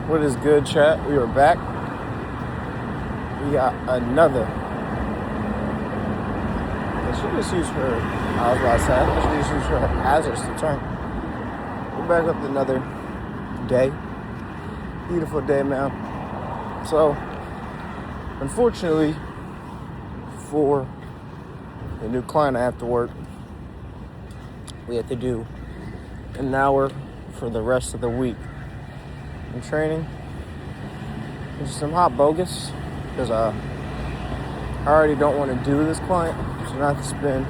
What is good, chat? We are back. We got another. I should just use her. I was about to say, I should just use her as a term. We're back up to another day. Beautiful day, man. So, unfortunately, for the new client I have to work, we have to do an hour for the rest of the week in training, which is some hot bogus because I already don't want to do this client, so I have to spend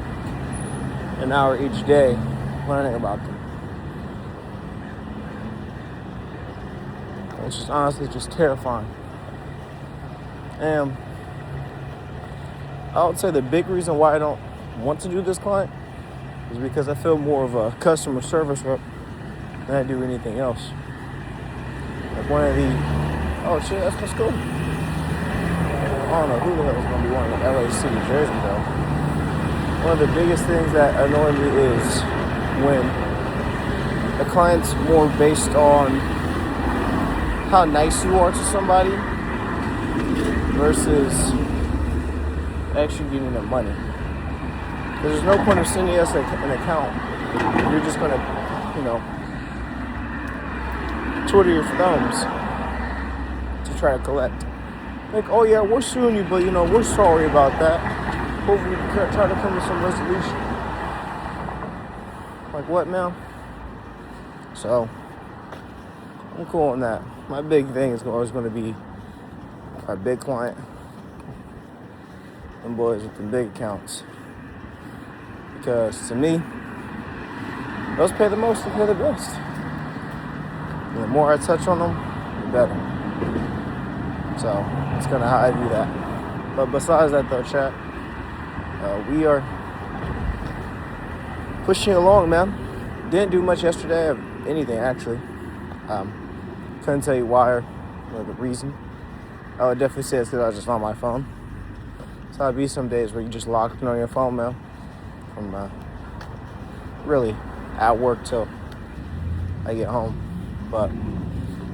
an hour each day learning about them. It's just honestly just terrifying. And I would say the big reason why I don't want to do this client is because I feel more of a customer service rep than I do anything else. Like one of the, oh shit, that's my school. I don't know who the hell is going to be wearing an LA City jersey though. One of the biggest things that annoy me is when the client's more based on how nice you are to somebody versus actually giving them money. There's no point of sending us an account. You're just going to, twiddle your thumbs to try to collect. Like, oh yeah, we're suing you, but we're sorry about that. Hopefully we can try to come to some resolution. Like what, man? So, I'm cool on that. My big thing is always going to be our big client and boys with the big accounts. Because to me, those pay the most and pay the best. And the more I touch on them, the better. So that's kind of how I do that. But besides that though, chat, we are pushing along, man. Didn't do much yesterday of anything actually. Couldn't tell you why or the reason. I would definitely say it's because I was just on my phone. So I'd be some days where you just locked in on your phone, man. From really at work till I get home. But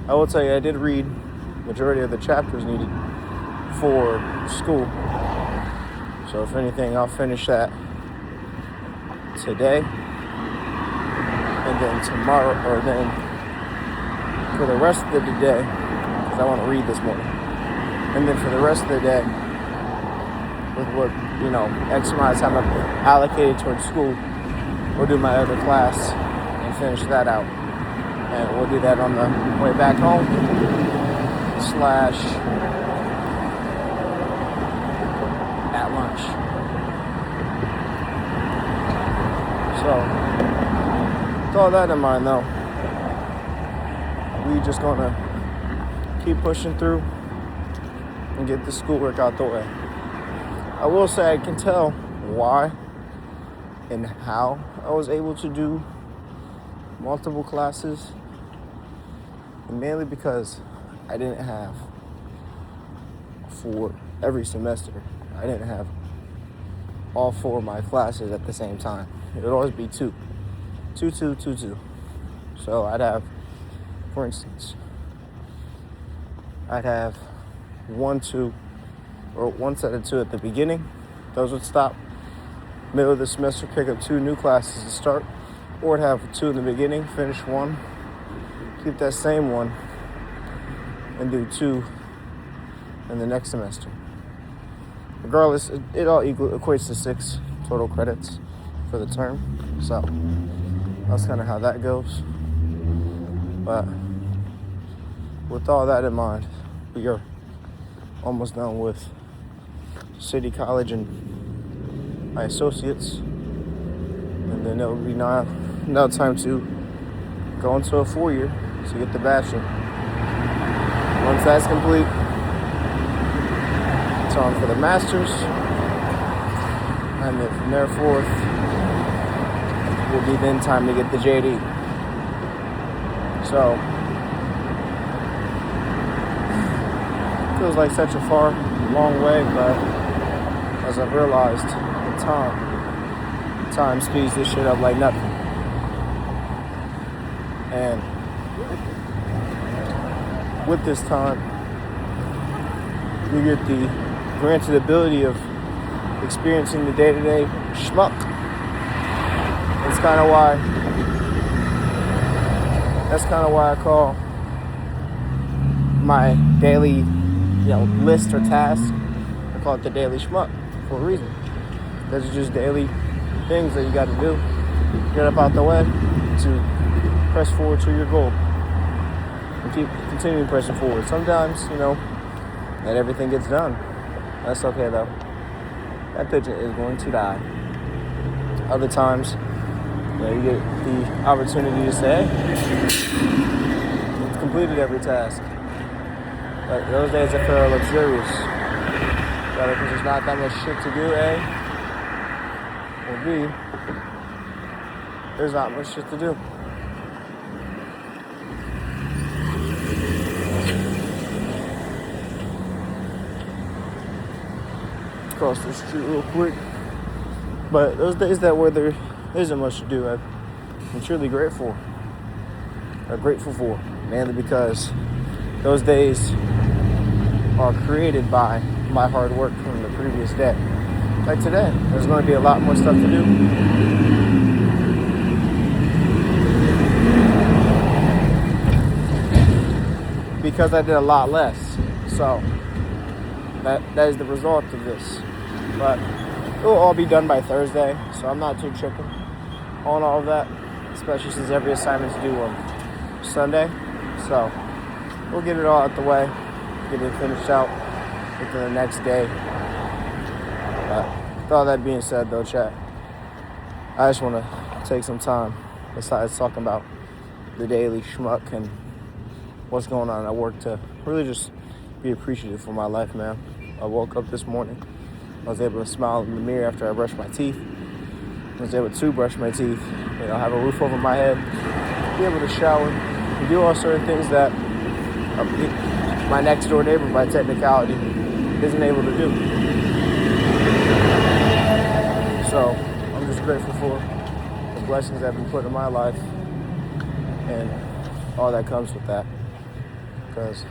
I will tell you, I did read majority of the chapters needed for school. So if anything, I'll finish that today. And then tomorrow, or then for the rest of the day, because I want to read this morning. And then for the rest of the day, with what, X amount of time I've allocated towards school, we'll do my other class and finish that out. And we'll do that on the way back home, / at lunch. So, with all that in mind though, we just gonna keep pushing through and get the schoolwork out the way. I will say I can tell why and how I was able to do multiple classes, and mainly because I didn't have, for every semester, I didn't have all 4 of my classes at the same time. It would always be 2. So I'd have, for instance, I'd have 1 set of 2 at the beginning. Those would stop. Middle of the semester, pick up 2 new classes to start. Or I'd have 2 in the beginning, finish 1, keep that same 1, and do 2 in the next semester. Regardless, it all equates to 6 total credits for the term. So that's kind of how that goes. But with all that in mind, we are almost done with City College and my associates. And then it will be now time to go into a 4-year to get the bachelor. Once that's complete, it's on for the master's. And then from there forth, will be then time to get the JD. So, feels like such a long way, but as I've realized, time speeds this shit up like nothing. And with this time, you get the granted ability of experiencing the day-to-day schmuck. That's kind of why I call my daily, list or task, I call it the daily schmuck for a reason. Those are just daily things that you got to do. Get up out the way to press forward to your goal and keep continuing pressing forward. Sometimes, not everything gets done. That's okay though. That pigeon is going to die. Other times, you get the opportunity to say, hey, it's completed every task. But those days I feel luxurious. Whether because there's not that much shit to do, A, or B, there's not much shit to do. Across the street real quick. But those days where there isn't much to do, I'm truly grateful. I'm grateful for, mainly because those days are created by my hard work from the previous day. Like today, there's going to be a lot more stuff to do. Because I did a lot less. So that is the result of this. But it will all be done by Thursday, so I'm not too tripping on all of that, especially since every assignment's due on Sunday. So we'll get it all out the way, get it finished out within the next day. With all that being said, though, chat, I just want to take some time, besides talking about the daily schmuck and what's going on at work, to really just be appreciative for my life, man. I woke up this morning. I was able to smile in the mirror after I brushed my teeth. I was able to brush my teeth, have a roof over my head, be able to shower, and do all sort of things that my next door neighbor, by technicality, isn't able to do. So I'm just grateful for the blessings that have been put in my life and all that comes with that. Because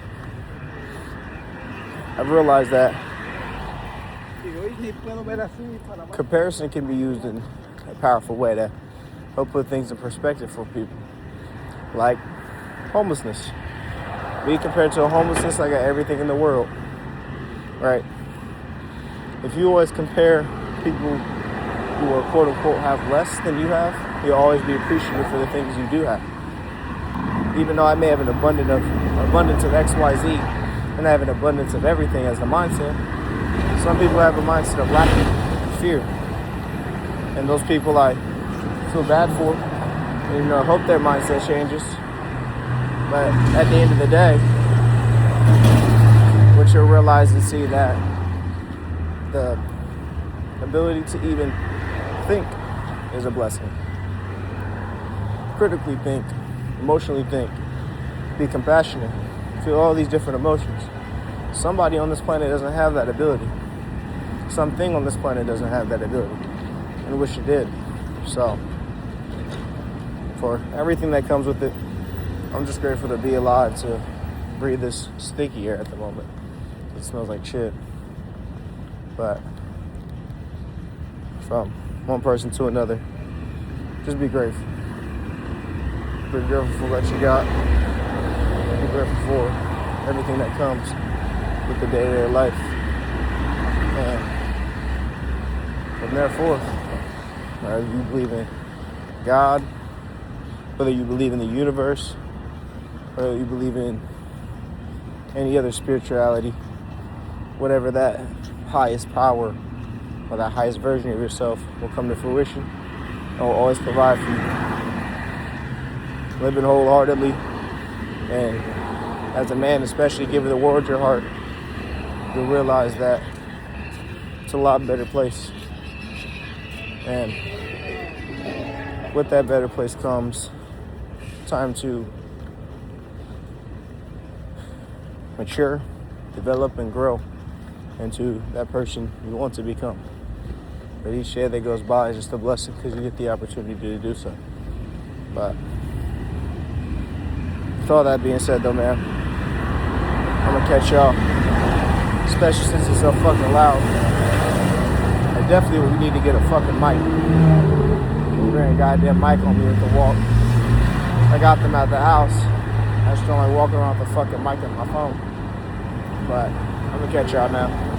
I've realized that comparison can be used in a powerful way to help put things in perspective for people. Like homelessness. Me compared to a homelessness, I got everything in the world. Right? If you always compare people who are quote unquote have less than you have, you'll always be appreciative for the things you do have. Even though I may have an abundance of XYZ and I have an abundance of everything as the mindset, some people have a mindset of lack of fear. And those people I feel bad for. And, I hope their mindset changes. But at the end of the day, what you'll realize and see that the ability to even think is a blessing. Critically think, emotionally think, be compassionate, feel all these different emotions. Somebody on this planet doesn't have that ability. Something on this planet doesn't have that ability. And I wish it did. So, for everything that comes with it, I'm just grateful to be alive, to breathe this stinky air at the moment. It smells like shit. But from one person to another, just be grateful. Be grateful for what you got. Be grateful for everything that comes with the day-to-day life. And from there forth, whether you believe in God, whether you believe in the universe, whether you believe in any other spirituality, whatever that highest power or that highest version of yourself will come to fruition, it will always provide for you. Living wholeheartedly, and as a man, especially giving the world your heart, you'll realize that it's a lot better place. And with that better place comes time to mature, develop, and grow into that person you want to become. But each day that goes by is just a blessing because you get the opportunity to do so. But with all that being said, though, man, I'm gonna catch y'all. Especially since it's so fucking loud. I definitely we need to get a fucking mic. Bring a goddamn mic on me with the walk. I got them at the house. I just don't like walking around with the fucking mic in my phone. But I'm gonna catch y'all now.